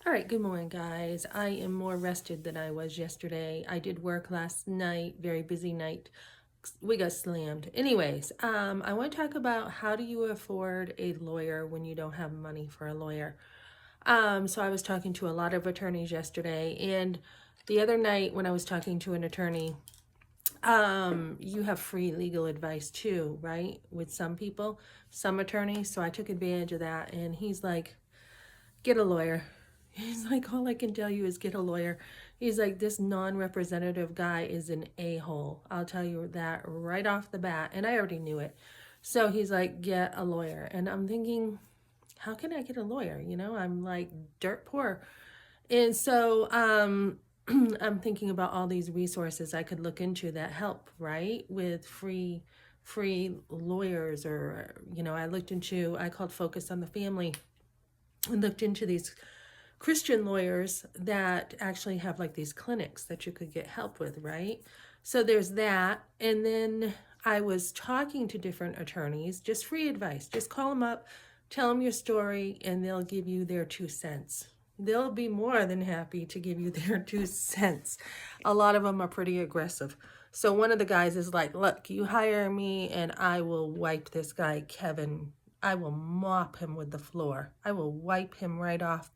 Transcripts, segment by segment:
All right, good morning, guys. I am more rested than I was yesterday. I did work last night, very busy night. We got slammed. Anyways, I want to talk about how do you afford a lawyer when you don't have money for a lawyer. So I was talking to a lot of attorneys yesterday, and the other night when I was talking to an attorney, you have free legal advice too, right? With some people, some attorneys. So I took advantage of that, and he's like, get a lawyer. He's like, all I can tell you is get a lawyer. He's like, this non-representative guy is an a-hole. I'll tell you that right off the bat. And I already knew it. So he's like, get a lawyer. And I'm thinking, how can I get a lawyer? I'm like dirt poor. And so I'm thinking about all these resources I could look into that help, right? With free lawyers, or I called Focus on the Family and looked into these Christian lawyers that actually have like these clinics that you could get help with, right? So there's that. And then I was talking to different attorneys, just free advice. Just call them up, tell them your story, and they'll give you their 2 cents. They'll be more than happy to give you their 2 cents. A lot of them are pretty aggressive. So one of the guys is like, look, you hire me and I will wipe this guy, Kevin. I will mop him with the floor. I will wipe him right off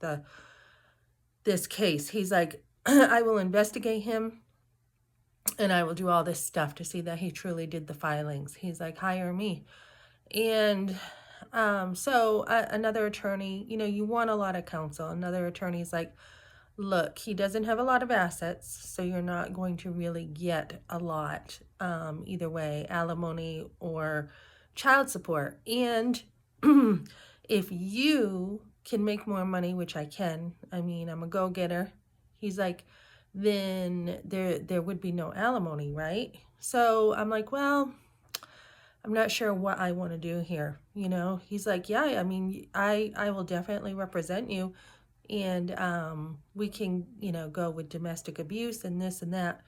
this case. He's like, I will investigate him and I will do all this stuff to see that he truly did the filings. He's like, hire me. And another attorney, you want a lot of counsel. Another attorney's like, look, he doesn't have a lot of assets, so you're not going to really get a lot, either way, alimony or child support. And if you can make more money, which I can, I mean, I'm a go-getter. He's like, then there would be no alimony, right? So I'm like, well, I'm not sure what I want to do here. He's like, yeah, I mean, I will definitely represent you, and we can, go with domestic abuse and this and that.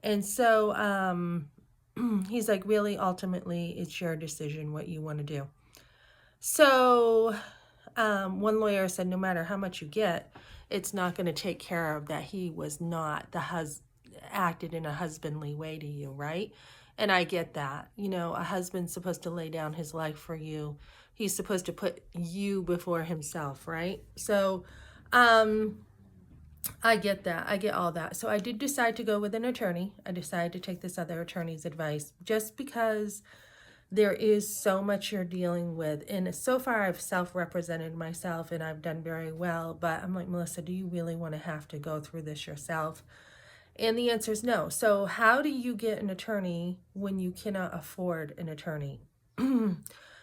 And so he's like, really, ultimately, it's your decision what you want to do. So one lawyer said, no matter how much you get, it's not going to take care of that he was not acted in a husbandly way to you, right? And I get that. A husband's supposed to lay down his life for you. He's supposed to put you before himself, right? So I get that. I get all that. So I did decide to go with an attorney. I decided to take this other attorney's advice just because there is so much you're dealing with. And so far I've self-represented myself and I've done very well. But I'm like, Melissa, do you really want to have to go through this yourself? And the answer is no. So how do you get an attorney when you cannot afford an attorney?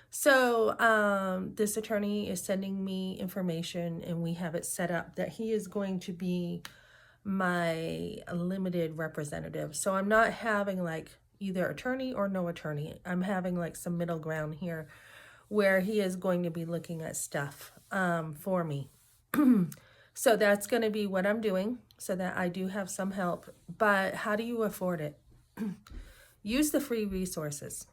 So this attorney is sending me information and we have it set up that he is going to be my limited representative. So I'm not having like either attorney or no attorney. I'm having like some middle ground here where he is going to be looking at stuff for me. So that's going to be what I'm doing so that I do have some help. But how do you afford it? Use the free resources.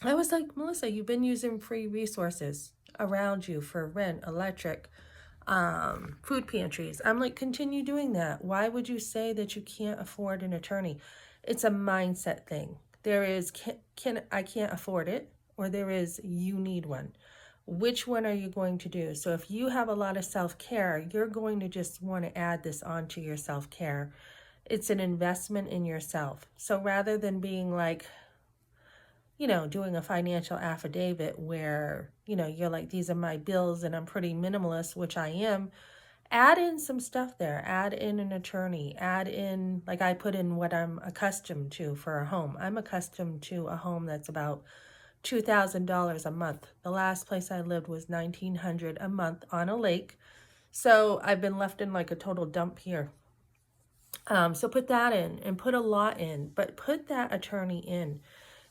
I was like, Melissa, you've been using free resources around you for rent, electric, food pantries. I'm like, continue doing that. Why would you say that you can't afford an attorney? It's a mindset thing. There is, I can't afford it, or there is, you need one. Which one are you going to do? So if you have a lot of self-care, you're going to just want to add this onto your self-care. It's an investment in yourself. So rather than being like, doing a financial affidavit where, you're like, these are my bills and I'm pretty minimalist, which I am, add in some stuff there. Add in an attorney. Add in, like I put in what I'm accustomed to for a home. I'm accustomed to a home that's about $2,000 a month. The last place I lived was $1,900 a month on a lake. So I've been left in like a total dump here. So put that in and put a lot in, but put that attorney in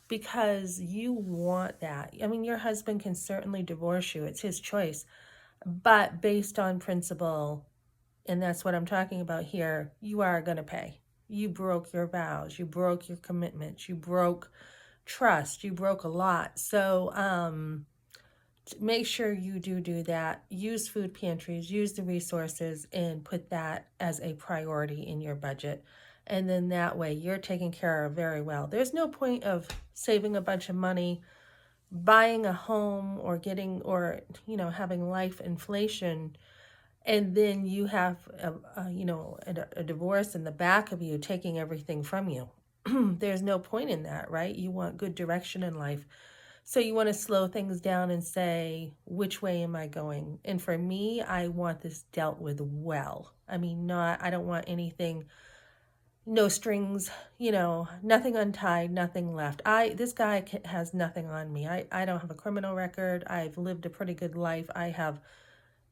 because you want that. I mean, your husband can certainly divorce you. It's his choice. But based on principle, and that's what I'm talking about here, you are going to pay. You broke your vows. You broke your commitments. You broke trust. You broke a lot. So make sure you do that. Use food pantries, use the resources, and put that as a priority in your budget. And then that way you're taken care of very well. There's no point of saving a bunch of money, buying a home, or getting, or, having life inflation, and then you have a divorce in the back of you taking everything from you. There's no point in that, right? You want good direction in life. So you want to slow things down and say, which way am I going? And for me, I want this dealt with well. I mean, I don't want anything, no strings, nothing untied, nothing left. This guy has nothing on me. I don't have a criminal record. I've lived a pretty good life.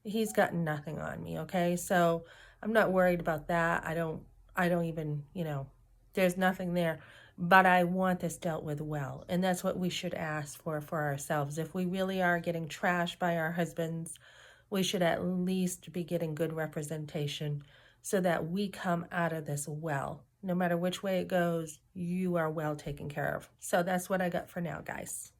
He's got nothing on me. Okay. So I'm not worried about that. I don't even, there's nothing there, but I want this dealt with well. And that's what we should ask for ourselves. If we really are getting trashed by our husbands, we should at least be getting good representation so that we come out of this well. No matter which way it goes, you are well taken care of. So that's what I got for now, guys.